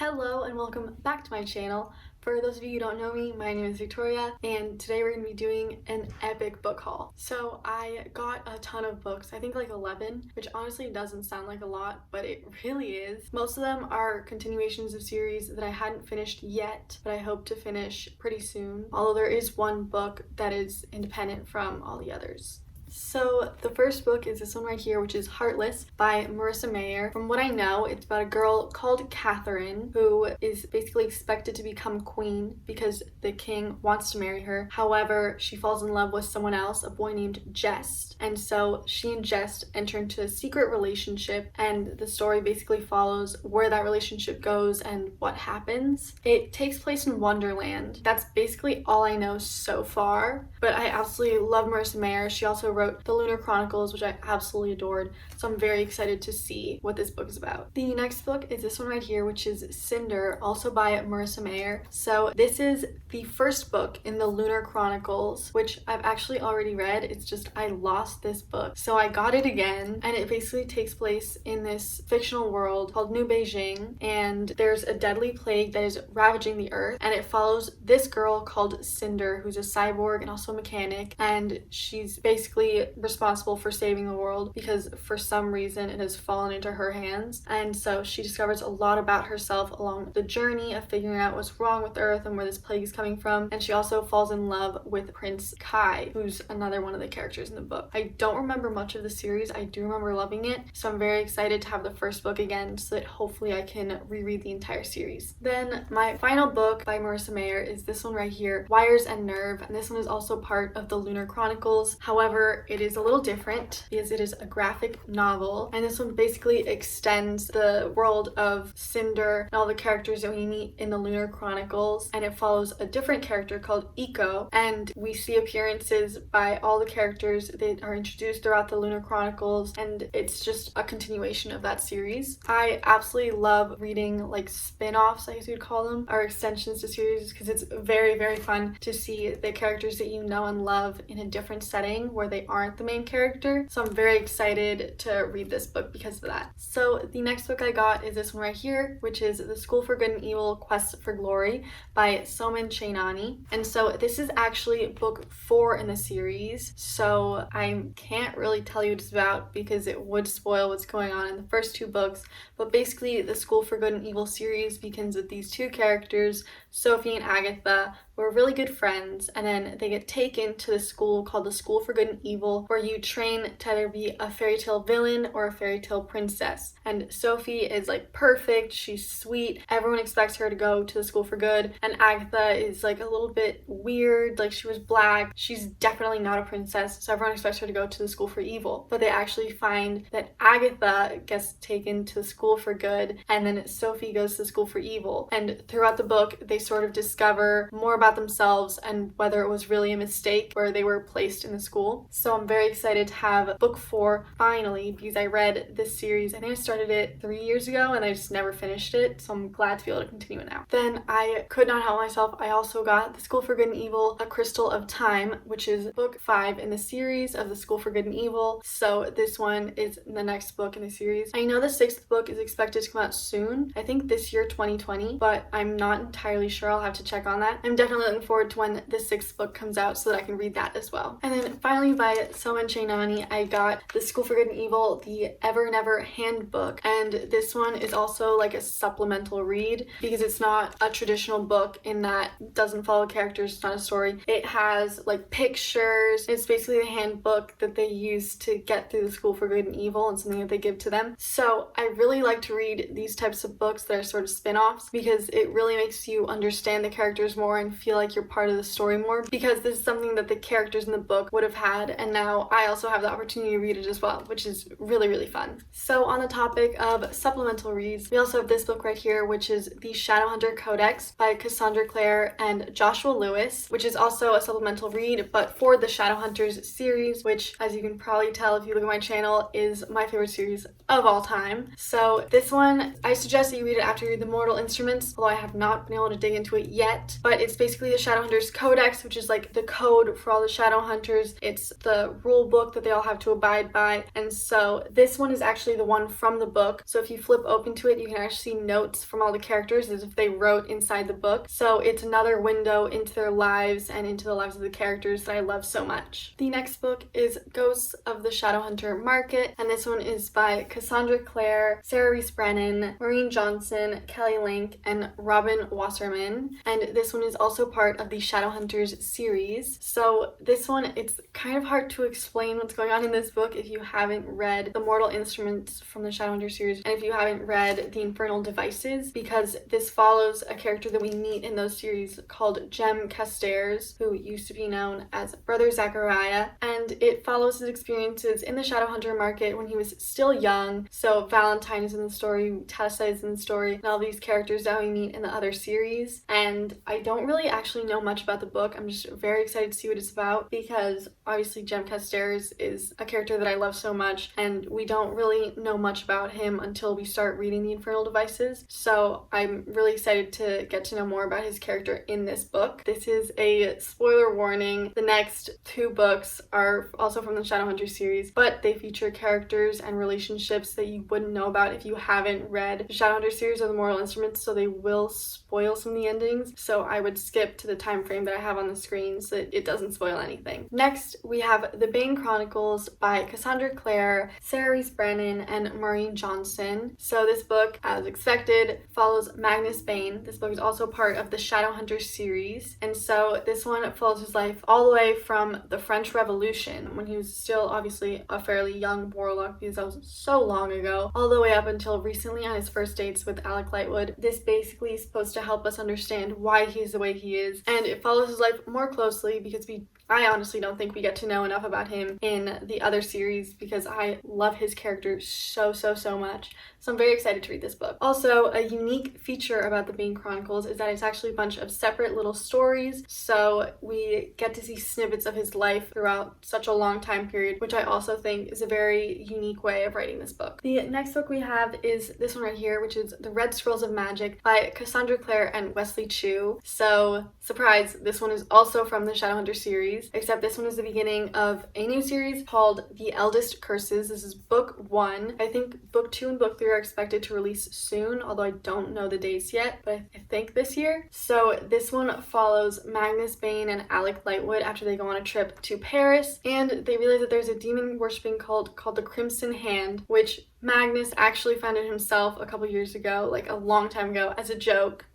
Hello and welcome back to my channel. For those of you who don't know me, my name is Victoria and today we're going to be doing an epic book haul. So I got a ton of books, I think like 11, which honestly doesn't sound like a lot, but it really is. Most of them are continuations of series that I hadn't finished yet, but I hope to finish pretty soon. Although there is one book that is independent from all the others. So the first book is this one right here, which is Heartless by Marissa Mayer. From what I know, it's about a girl called Catherine who is basically expected to become queen because the king wants to marry her. However, she falls in love with someone else, a boy named Jess. And so she and Jess enter into a secret relationship, and the story basically follows where that relationship goes and what happens. It takes place in Wonderland. That's basically all I know so far, but I absolutely love Marissa Mayer. She also wrote the Lunar Chronicles, which I absolutely adored, so I'm very excited to see what this book is about. The next book is this one right here, which is Cinder, also by Marissa Mayer. So this is the first book in the Lunar Chronicles, which I've actually already read. It's just I lost this book, so I got it again, and it basically takes place in this fictional world called New Beijing, and there's a deadly plague that is ravaging the earth, and it follows this girl called Cinder, who's a cyborg and also a mechanic, and she's basically responsible for saving the world because for some reason it has fallen into her hands. And so she discovers a lot about herself along the journey of figuring out what's wrong with Earth and where this plague is coming from. And she also falls in love with Prince Kai, who's another one of the characters in the book. I don't remember much of the series. I do remember loving it, so I'm very excited to have the first book again so that hopefully I can reread the entire series. Then my final book by Marissa Mayer is this one right here, Wires and Nerve, and this one is also part of the Lunar Chronicles. However, it is a little different because it is a graphic novel, and this one basically extends the world of Cinder and all the characters that we meet in the Lunar Chronicles, and it follows a different character called Eco, and we see appearances by all the characters that are introduced throughout the Lunar Chronicles, and it's just a continuation of that series. I absolutely love reading like spin-offs, I guess you'd call them, or extensions to series, because it's very, very fun to see the characters that you know and love in a different setting where they aren't the main character. So I'm very excited to read this book because of that. So the next book I got is this one right here, which is The School for Good and Evil Quest for Glory by Soman Chainani. And so this is actually book 4 in the series, so I can't really tell you what it's about because it would spoil what's going on in the first 2 books. But basically the School for Good and Evil series begins with these 2 characters, Sophie and Agatha, who are really good friends, and then they get taken to the school called the School for Good and Evil, where you train to either be a fairy tale villain or a fairy tale princess. And Sophie is like perfect, she's sweet, everyone expects her to go to the School for Good, and Agatha is like a little bit weird, like she was black, she's definitely not a princess, so everyone expects her to go to the School for Evil. But they actually find that Agatha gets taken to the School for Good, and then Sophie goes to the School for Evil. And throughout the book, they sort of discover more about themselves and whether it was really a mistake where they were placed in the school. So I'm very excited to have book 4 finally, because I read this series, I think I started it 3 years ago and I just never finished it, so I'm glad to be able to continue it now. Then I could not help myself, I also got The School for Good and Evil, A Crystal of Time, which is book 5 in the series of The School for Good and Evil. So this one is the next book in the series. I know the 6th book is expected to come out soon, I think this year 2020, but I'm not entirely sure. I'll have to check on that. I'm definitely looking forward to when the 6th book comes out so that I can read that as well. And then finally by Soman Chainani, I got The School for Good and Evil, the Ever Never Handbook, and this one is also like a supplemental read because it's not a traditional book in that it doesn't follow characters, it's not a story. It has like pictures, it's basically the handbook that they use to get through the School for Good and Evil and something that they give to them. So I really like to read these types of books that are sort of spin-offs because it really makes you understand the characters more and feel like you're part of the story more, because this is something that the characters in the book would have had, and now I also have the opportunity to read it as well, which is really, really fun. So on the topic of supplemental reads, we also have this book right here, which is the Shadowhunter Codex by Cassandra Clare and Joshua Lewis, which is also a supplemental read, but for the Shadowhunters series, which, as you can probably tell if you look at my channel, is my favorite series of all time. So this one, I suggest that you read it after you read The Mortal Instruments, although I have not been able to dig into it yet, but it's basically basically the Shadowhunters Codex, which is like the code for all the Shadowhunters. It's the rule book that they all have to abide by. And so this one is actually the one from the book. So if you flip open to it, you can actually see notes from all the characters as if they wrote inside the book. So it's another window into their lives and into the lives of the characters that I love so much. The next book is Ghosts of the Shadowhunter Market, and this one is by Cassandra Clare, Sarah Reese Brennan, Maureen Johnson, Kelly Link, and Robin Wasserman. And this one is also part of the Shadowhunters series. So this one, it's kind of hard to explain what's going on in this book if you haven't read the Mortal Instruments from the Shadowhunters series, and if you haven't read the Infernal Devices, because this follows a character that we meet in those series called Jem Castairs, who used to be known as Brother Zachariah, and it follows his experiences in the Shadowhunter Market when he was still young. So Valentine is in the story, Tessa is in the story, and all these characters that we meet in the other series. And I don't really actually know much about the book. I'm just very excited to see what it's about, because obviously Jem Castairs is a character that I love so much, and we don't really know much about him until we start reading the Infernal Devices. So I'm really excited to get to know more about his character in this book. This is a spoiler warning. The next two books are also from the Shadowhunter series, but they feature characters and relationships that you wouldn't know about if you haven't read the Shadowhunter series or the Mortal Instruments, so they will spoil some of the endings. So I would skip to the time frame that I have on the screen so that it doesn't spoil anything. Next, we have The Bane Chronicles by Cassandra Clare, Sarah Reese Brennan, and Maureen Johnson. So this book, as expected, follows Magnus Bane. This book is also part of the Shadowhunter series, and so this one follows his life all the way from the French Revolution, when he was still obviously a fairly young warlock, because that was so long ago, all the way up until recently on his first dates with Alec Lightwood. This basically is supposed to help us understand why he's the way he is, and it follows his life more closely because I honestly don't think we get to know enough about him in the other series, because I love his character so much. So I'm very excited to read this book. Also, a unique feature about the Bane Chronicles is that it's actually a bunch of separate little stories, so we get to see snippets of his life throughout such a long time period, which I also think is a very unique way of writing this book. The next book we have is this one right here, which is The Red Scrolls of Magic by Cassandra Clare and Wesley Chu. So, surprise, this one is also from the Shadowhunter series, except this one is the beginning of a new series called The Eldest Curses. This is book 1. I think book 2 and book 3 are expected to release soon, although I don't know the dates yet, but I think this year. So this one follows Magnus Bane and Alec Lightwood after they go on a trip to Paris, and they realize that there's a demon worshipping cult called the Crimson Hand, which Magnus actually founded himself a couple years ago, like a long time ago, as a joke,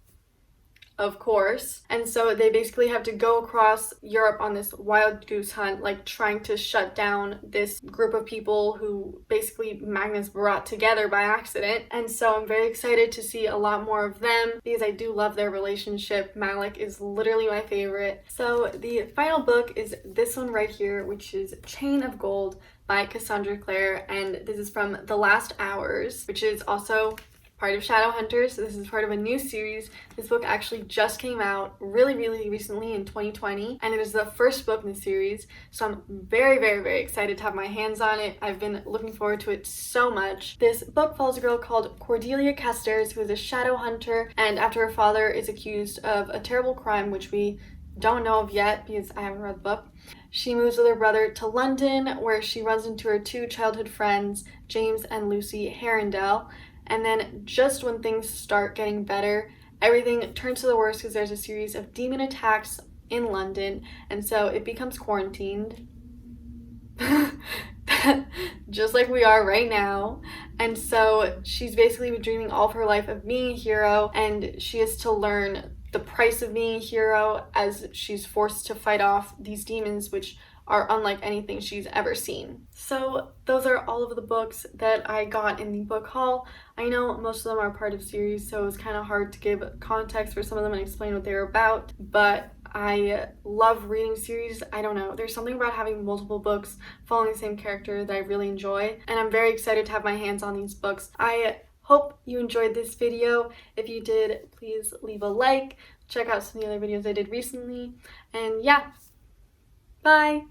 of course. And so they basically have to go across Europe on this wild goose hunt, like trying to shut down this group of people who basically Magnus brought together by accident. And so I'm very excited to see a lot more of them, because I do love their relationship. Malik is literally my favorite. So the final book is this one right here, which is Chain of Gold by Cassandra Clare, and this is from The Last Hours, which is also part of Shadowhunters. So this is part of a new series. This book actually just came out really recently in 2020, and it is the first book in the series, so I'm very excited to have my hands on it. I've been looking forward to it so much. This book follows a girl called Cordelia Castairs, who is a Shadowhunter, and after her father is accused of a terrible crime which we don't know of yet because I haven't read the book, she moves with her brother to London, where she runs into her two childhood friends, James and Lucy Herondale. And then just when things start getting better, everything turns to the worst because there's a series of demon attacks in London, and so it becomes quarantined. Just like we are right now. And so she's basically been dreaming all of her life of being a hero, and she has to learn the price of being a hero as she's forced to fight off these demons, which are unlike anything she's ever seen. So those are all of the books that I got in the book haul. I know most of them are part of series, so it was kind of hard to give context for some of them and explain what they were about, but I love reading series. I don't know, there's something about having multiple books following the same character that I really enjoy, and I'm very excited to have my hands on these books. I hope you enjoyed this video. If you did, please leave a like, check out some of the other videos I did recently, and yeah, bye!